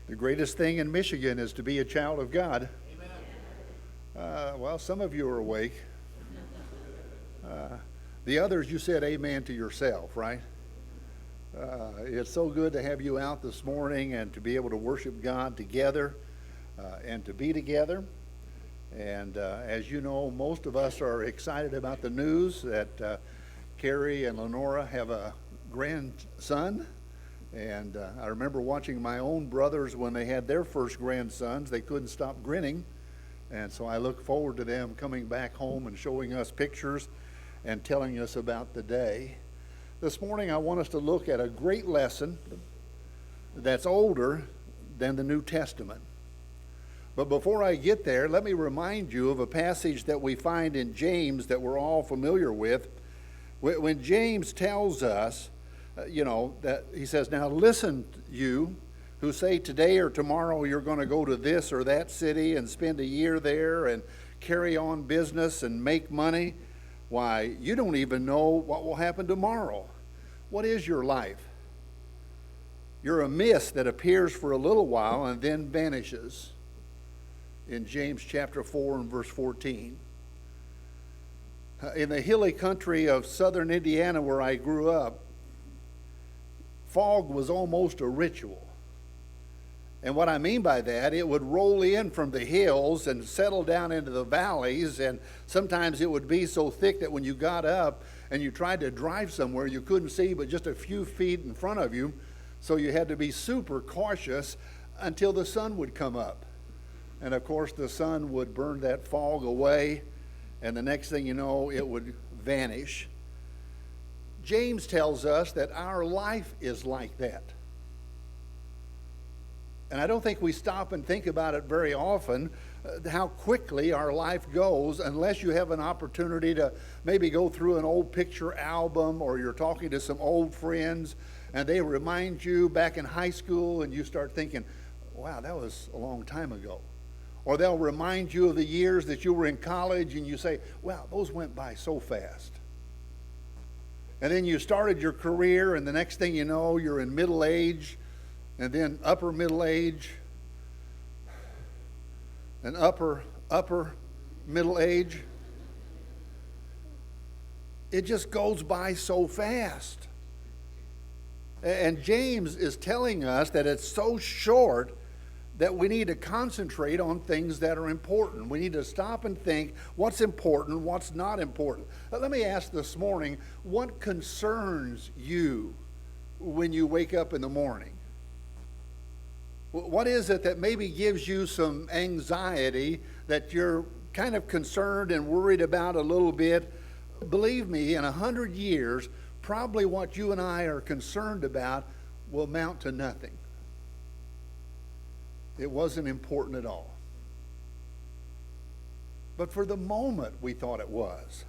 The greatest thing in Michigan is to be a child of God. Well, some of you are awake. The others, you said amen to yourself, right? It's so good to have you out this morning and to be able to worship God together and to be together. And as you know, most of us are excited about the news that Carrie and Lenora have a grandson. And I remember watching my own brothers when they had their first grandsons. They couldn't stop grinning. And so I look forward to them coming back home and showing us pictures and telling us about the day. This morning I want us to look at a great lesson that's older than the New Testament. But before I get there, let me remind you of a passage that we find in James that we're all familiar with. When James tells us, that he says, now listen, you who say today or tomorrow you're going to go to this or that city and spend a year there and carry on business and make money. Why, you don't even know what will happen tomorrow. What is your life? You're a mist that appears for a little while and then vanishes. In James chapter 4 and verse 14. In the hilly country of southern Indiana where I grew up, fog was almost a ritual. And what I mean by that, it would roll in from the hills and settle down into the valleys, and sometimes it would be so thick that when you got up and you tried to drive somewhere, you couldn't see but just a few feet in front of you, so you had to be super cautious until the sun would come up. And of course the sun would burn that fog away, and the next thing you know, it would vanish. James tells us that our life is like that. And I don't think we stop and think about it very often, how quickly our life goes, unless you have an opportunity to maybe go through an old picture album, or you're talking to some old friends and they remind you back in high school and you start thinking, wow, that was a long time ago. Or they'll remind you of the years that you were in college and you say, wow, those went by so fast. And then you started your career, and the next thing you know, you're in middle age, and then upper middle age, and upper middle age. It just goes by so fast. And James is telling us that it's so short that we need to concentrate on things that are important. We need to stop and think what's important, what's not important. Let me ask this morning, what concerns you when you wake up in the morning? What is it that maybe gives you some anxiety, that you're kind of concerned and worried about a little bit? Believe me, in 100 years, probably what you and I are concerned about will amount to nothing. It wasn't important at all. But for the moment, we thought it was.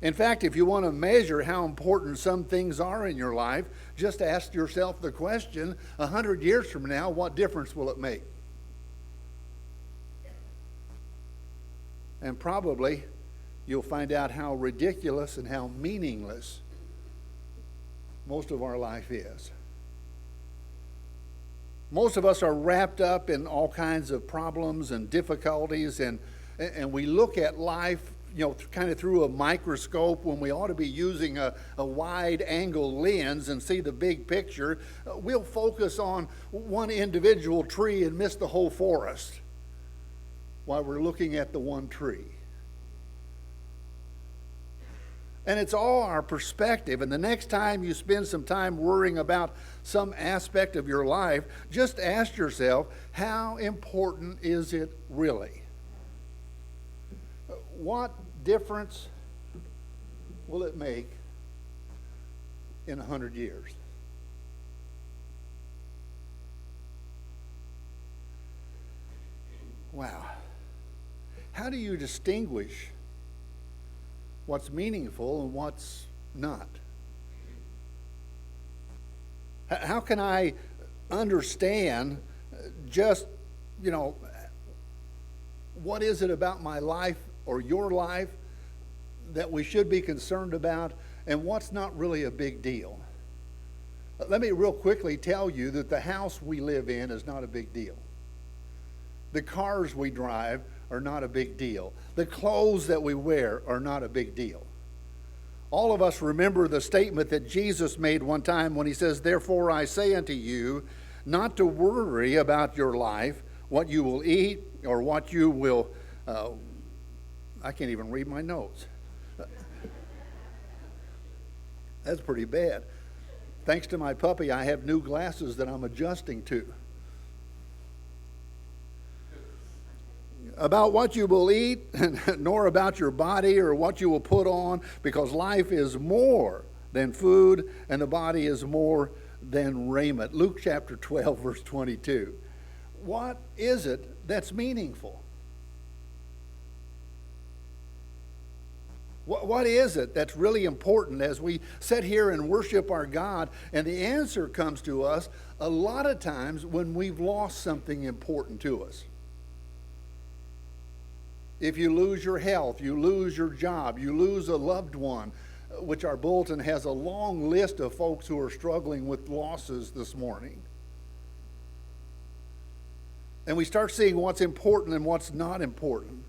In fact, if you want to measure how important some things are in your life, just ask yourself the question, 100 years from now, what difference will it make? And probably you'll find out how ridiculous and how meaningless most of our life is. Most of us are wrapped up in all kinds of problems and difficulties, and we look at life, kind of through a microscope when we ought to be using a wide angle lens and see the big picture. We'll focus on one individual tree and miss the whole forest while we're looking at the one tree. And it's all our perspective. And the next time you spend some time worrying about some aspect of your life, just ask yourself, how important is it really? What difference will it make in 100 years? Wow. How do you distinguish what's meaningful and what's not? How can I understand just, what is it about my life or your life that we should be concerned about, and what's not really a big deal? Let me real quickly tell you that the house we live in is not a big deal. The cars we drive are not a big deal. The clothes that we wear are not a big deal. All of us remember the statement that Jesus made one time when he says, "Therefore I say unto you, not to worry about your life, what you will eat or what you will," I can't even read my notes. That's pretty bad. Thanks to my puppy, I have new glasses that I'm adjusting to. About what you will eat, nor about your body or what you will put on, because life is more than food, and the body is more than raiment. Luke chapter 12, verse 22. What is it that's meaningful? What is it that's really important as we sit here and worship our God? And the answer comes to us a lot of times when we've lost something important to us. If you lose your health, you lose your job, you lose a loved one, which our bulletin has a long list of folks who are struggling with losses this morning. And we start seeing what's important and what's not important.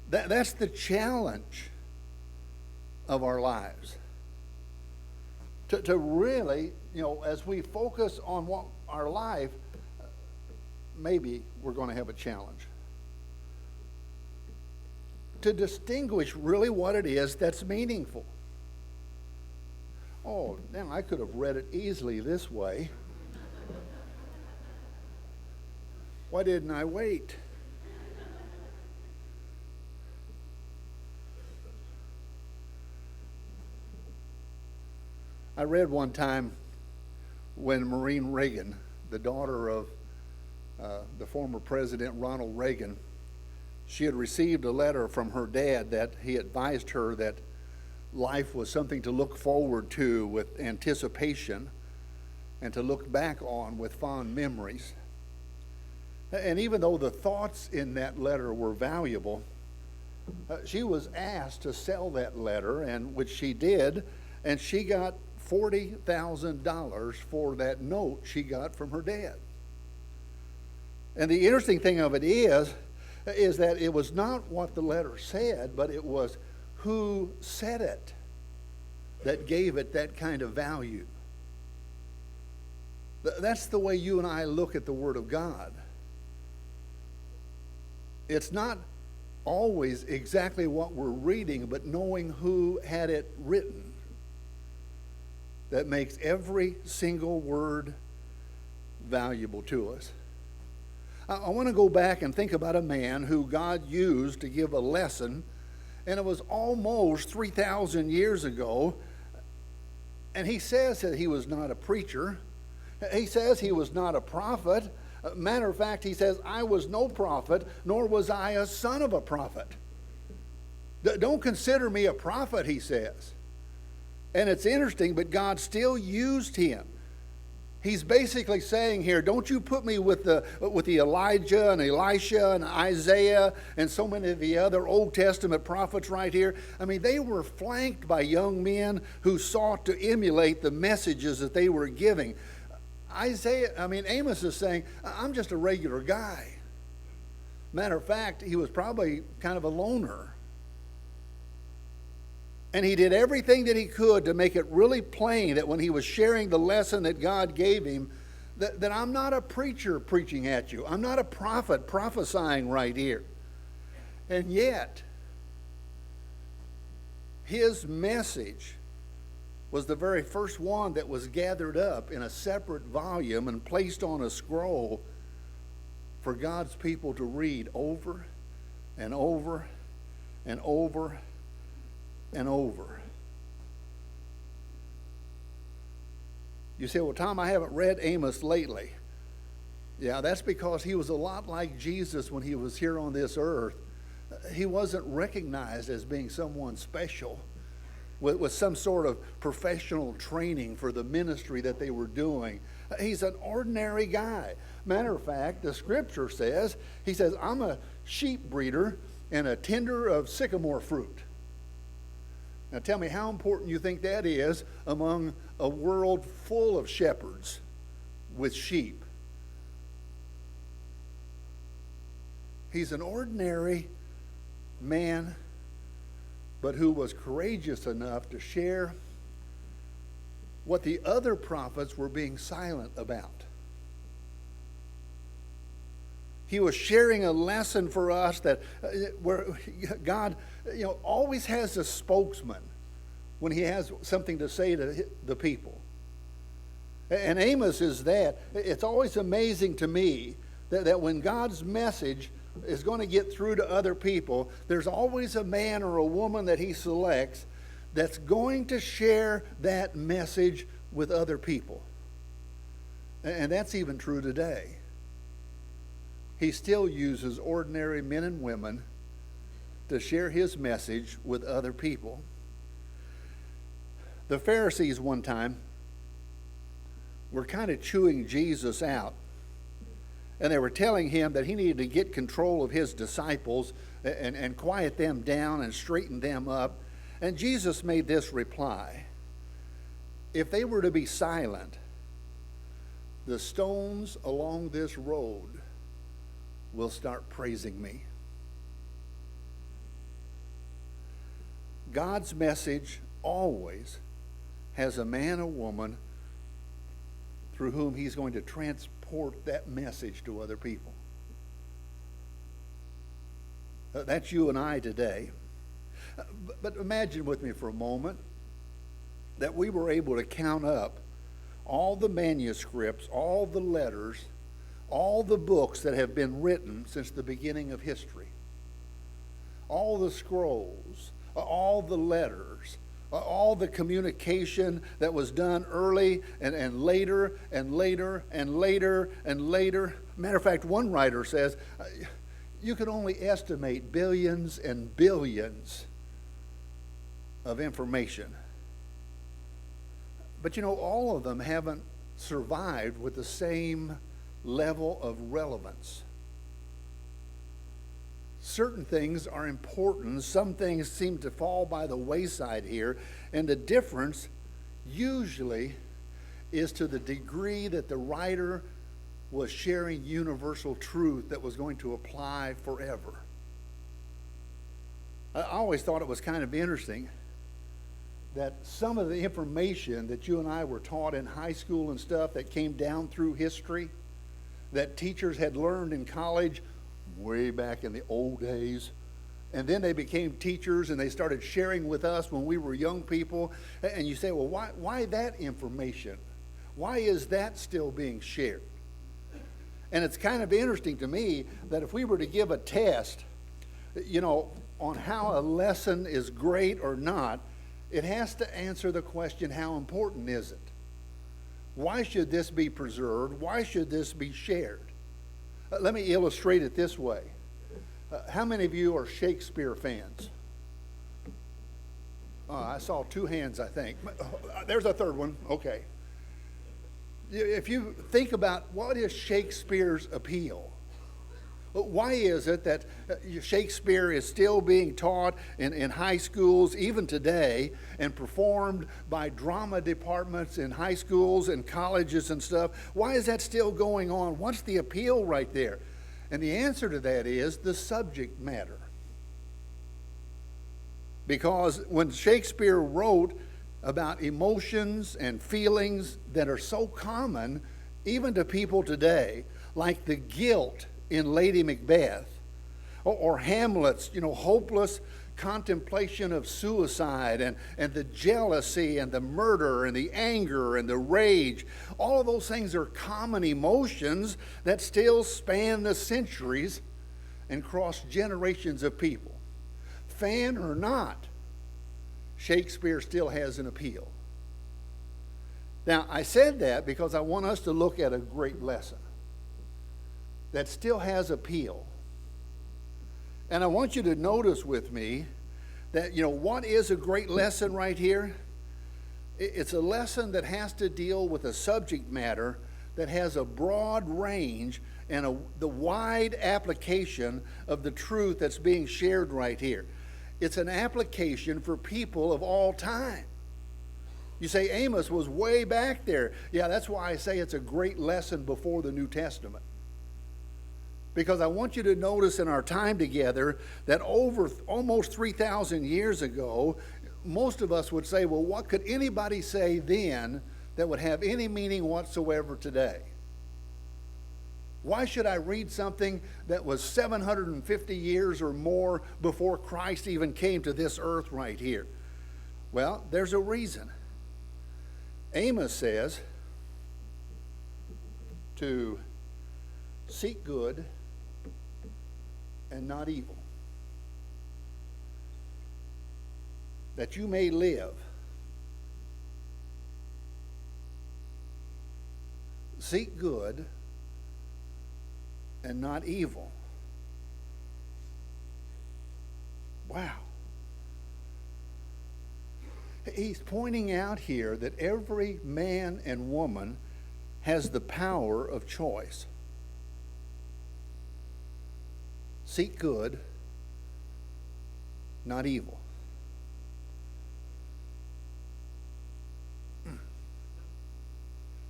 That's the challenge of our lives. To really, as we focus on what our life, maybe we're going to have a challenge. To distinguish really what it is that's meaningful. Oh, now I could have read it easily this way. Why didn't I wait? I read one time when Maureen Reagan, the daughter of the former President Ronald Reagan, she had received a letter from her dad that he advised her that life was something to look forward to with anticipation and to look back on with fond memories. And even though the thoughts in that letter were valuable, she was asked to sell that letter, and which she did, and she got $40,000 for that note she got from her dad. And the interesting thing of it is that it was not what the letter said, but it was who said it that gave it that kind of value. That's the way you and I look at the Word of God. It's not always exactly what we're reading, but knowing who had it written that makes every single word valuable to us. I want to go back and think about a man who God used to give a lesson, and it was almost 3,000 years ago, and he says that he was not a preacher. He says he was not a prophet. Matter of fact, he says, "I was no prophet, nor was I a son of a prophet." Don't consider me a prophet, he says. And it's interesting, but God still used him. He's basically saying here, don't you put me with the Elijah and Elisha and Isaiah and so many of the other Old Testament prophets right here. I mean, they were flanked by young men who sought to emulate the messages that they were giving. Amos is saying, I'm just a regular guy. Matter of fact, he was probably kind of a loner. And he did everything that he could to make it really plain that when he was sharing the lesson that God gave him, that I'm not a preacher preaching at you. I'm not a prophet prophesying right here. And yet, his message was the very first one that was gathered up in a separate volume and placed on a scroll for God's people to read over and over and over and over. You say, well, Tom, I haven't read Amos lately. Yeah, that's because he was a lot like Jesus when he was here on this earth. He wasn't recognized as being someone special with some sort of professional training for the ministry that they were doing. He's an ordinary guy. Matter of fact, the scripture says, he says, I'm a sheep breeder and a tender of sycamore fruit. Now tell me how important you think that is among a world full of shepherds with sheep. He's an ordinary man, but who was courageous enough to share what the other prophets were being silent about. He was sharing a lesson for us that where God, always has a spokesman when he has something to say to the people. And Amos is that. It's always amazing to me that when God's message is going to get through to other people, there's always a man or a woman that he selects that's going to share that message with other people. And that's even true today. He still uses ordinary men and women to share his message with other people. The Pharisees one time were kind of chewing Jesus out. And they were telling him that he needed to get control of his disciples and quiet them down and straighten them up. And Jesus made this reply: if they were to be silent, the stones along this road will start praising me. God's message always has a man or woman through whom he's going to transport that message to other people. That's you and I today. But imagine with me for a moment that we were able to count up all the manuscripts, all the letters, all the books that have been written since the beginning of history. All the scrolls, all the letters, all the communication that was done early and later and later and later and later. Matter of fact, one writer says you can only estimate billions and billions of information. But all of them haven't survived with the same level of relevance. Certain things are important. Some things seem to fall by the wayside here. And the difference usually is to the degree that the writer was sharing universal truth that was going to apply forever. I always thought it was kind of interesting that some of the information that you and I were taught in high school and stuff that came down through history, that teachers had learned in college way back in the old days, and then they became teachers and they started sharing with us when we were young people. And you say, well, why that information? Why is that still being shared? And it's kind of interesting to me that if we were to give a test, on how a lesson is great or not, it has to answer the question, how important is it? Why should this be preserved? Why should this be shared? Let me illustrate it this way. How many of you are Shakespeare fans? I saw two hands, I think. There's a third one. Okay. If you think about what is Shakespeare's appeal, why is it that Shakespeare is still being taught in high schools even today and performed by drama departments in high schools and colleges and stuff? Why is that still going on? What's the appeal right there? And the answer to that is the subject matter. Because when Shakespeare wrote about emotions and feelings that are so common even to people today, like the guilt in Lady Macbeth, or Hamlet's, hopeless contemplation of suicide, and the jealousy and the murder and the anger and the rage. All of those things are common emotions that still span the centuries and cross generations of people. Fan or not, Shakespeare still has an appeal. Now, I said that because I want us to look at a great lesson that still has appeal. And I want you to notice with me that, what is a great lesson right here? It's a lesson that has to deal with a subject matter that has a broad range and the wide application of the truth that's being shared right here. It's an application for people of all time. You say Amos was way back there. Yeah, that's why I say it's a great lesson before the New Testament. Because I want you to notice in our time together that over almost 3,000 years ago, most of us would say, well, what could anybody say then that would have any meaning whatsoever today? Why should I read something that was 750 years or more before Christ even came to this earth right here? Well, there's a reason. Amos says to seek good and not evil, that you may live. Seek good and not evil. Wow. He's pointing out here that every man and woman has the power of choice. Seek good, not evil.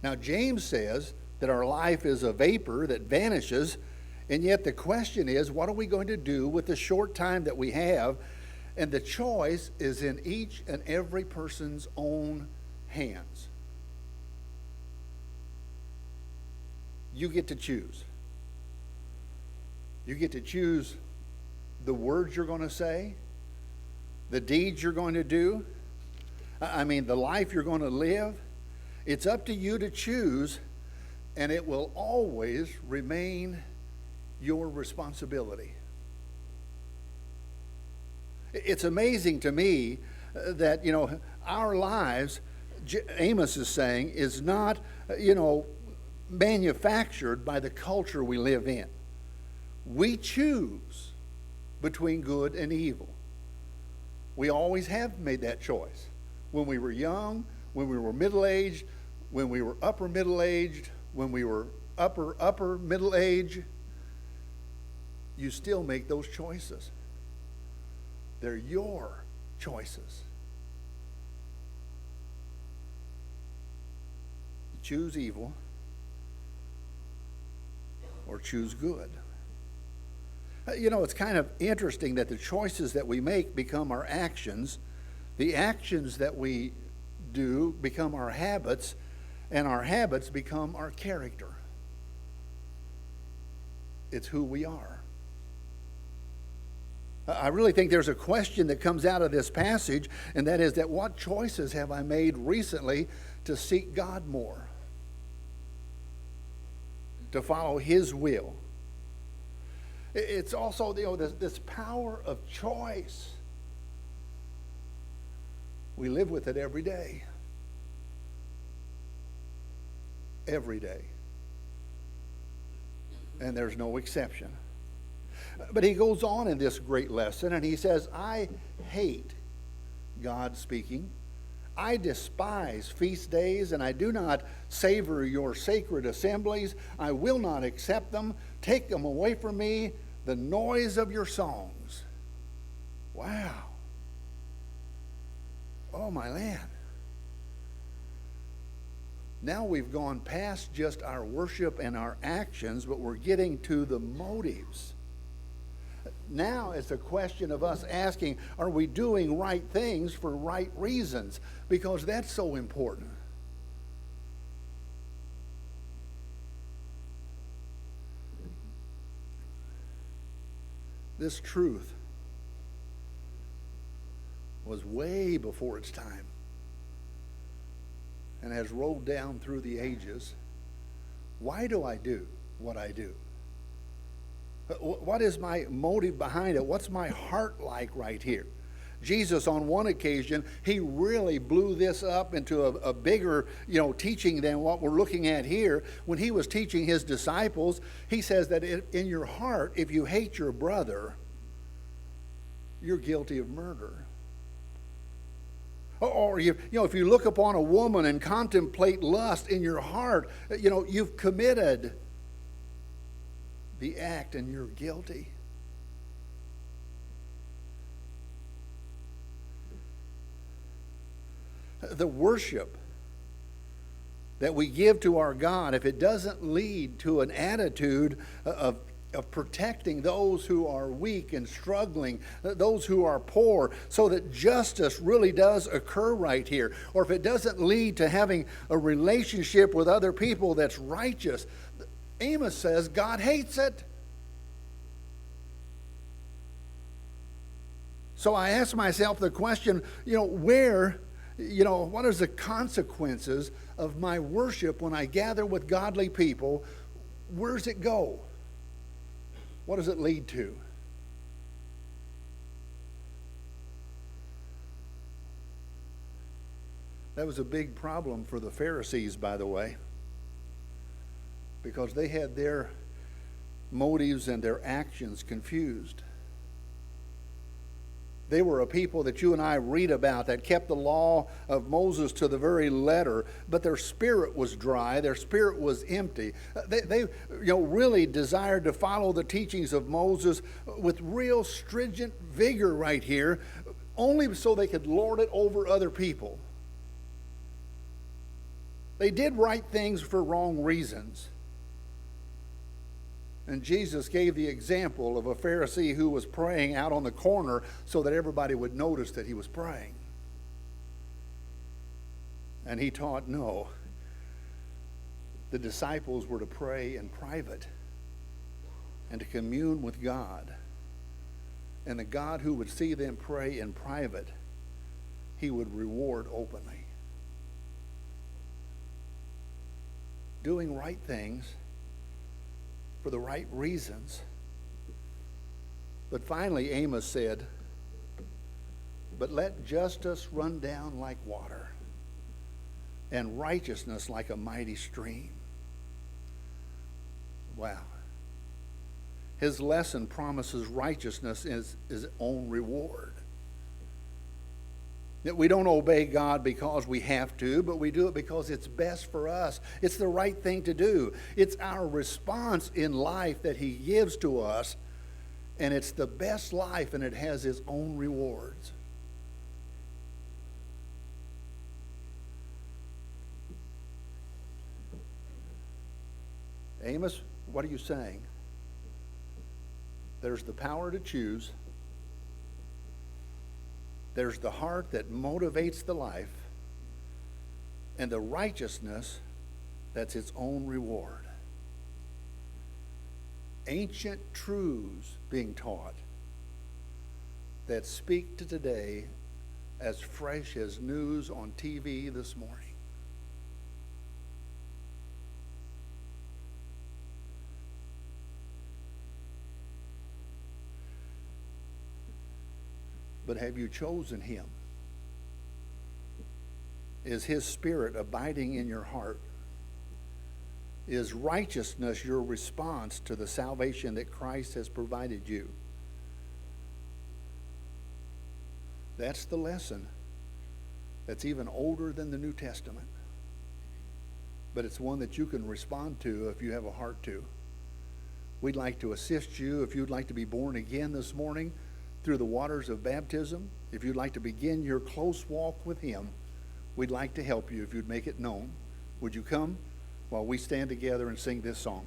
Now, James says that our life is a vapor that vanishes, and yet the question is, what are we going to do with the short time that we have? And the choice is in each and every person's own hands. You get to choose. You get to choose the words you're going to say, the deeds you're going to do, the life you're going to live. It's up to you to choose, and it will always remain your responsibility. It's amazing to me that, our lives, Amos is saying, is not, manufactured by the culture we live in. We choose between good and evil. We always have made that choice. When we were young, when we were middle-aged, when we were upper middle-aged, when we were upper middle age, you still make those choices. They're your choices. Choose evil or choose good. It's kind of interesting that the choices that we make become our actions. The actions that we do become our habits, and our habits become our character. It's who we are. I really think there's a question that comes out of this passage, and that is that what choices have I made recently to seek God more? To follow His will. It's also, this power of choice. We live with it every day. Every day. And there's no exception. But he goes on in this great lesson and he says, I hate, God speaking, I despise feast days, and I do not savor your sacred assemblies. I will not accept them. Take them away from me, the noise of your songs. Wow. Oh, my land. Now we've gone past just our worship and our actions, but we're getting to the motives. Now it's a question of us asking, are we doing right things for right reasons? Because that's so important. This truth was way before its time and has rolled down through the ages. Why do I do what I do? What is my motive behind it? What's my heart like right here? Jesus, on one occasion, he really blew this up into a bigger, teaching than what we're looking at here. When he was teaching his disciples, he says that in your heart, if you hate your brother, you're guilty of murder. Or if you look upon a woman and contemplate lust in your heart, you've committed the act and you're guilty. The worship that we give to our God, if it doesn't lead to an attitude of protecting those who are weak and struggling, those who are poor, so that justice really does occur right here, or if it doesn't lead to having a relationship with other people that's righteous, Amos says God hates it. So I ask myself the question, what are the consequences of my worship when I gather with godly people? Where does it go? What does it lead to? That was a big problem for the Pharisees, by the way, because they had their motives and their actions confused. They were a people that you and I read about that kept the law of Moses to the very letter, but their spirit was dry, their spirit was empty. They really desired to follow the teachings of Moses with real stringent vigor right here, only so they could lord it over other people. They did right things for wrong reasons. And Jesus gave the example of a Pharisee who was praying out on the corner so that everybody would notice that he was praying. And he taught, no, the disciples were to pray in private and to commune with God. And the God who would see them pray in private, he would reward openly. Doing right things for the right reasons. But finally, Amos said, but let justice run down like water, and righteousness like a mighty stream. Wow. His lesson promises righteousness as his own reward. That we don't obey God because we have to, but we do it because it's best for us. It's the right thing to do. It's our response in life that he gives to us, and it's the best life, and it has its own rewards. Amos, what are you saying? There's the power to choose. There's the heart that motivates the life, and the righteousness that's its own reward. Ancient truths being taught that speak to today as fresh as news on TV this morning. But have you chosen him? Is his spirit abiding in your heart? Is righteousness your response to the salvation that Christ has provided you? That's the lesson that's even older than the New Testament. But it's one that you can respond to if you have a heart to. We'd like to assist you if you'd like to be born again this morning through the waters of baptism. If you'd like to begin your close walk with him, we'd like to help you if you'd make it known. Would you come while we stand together and sing this song?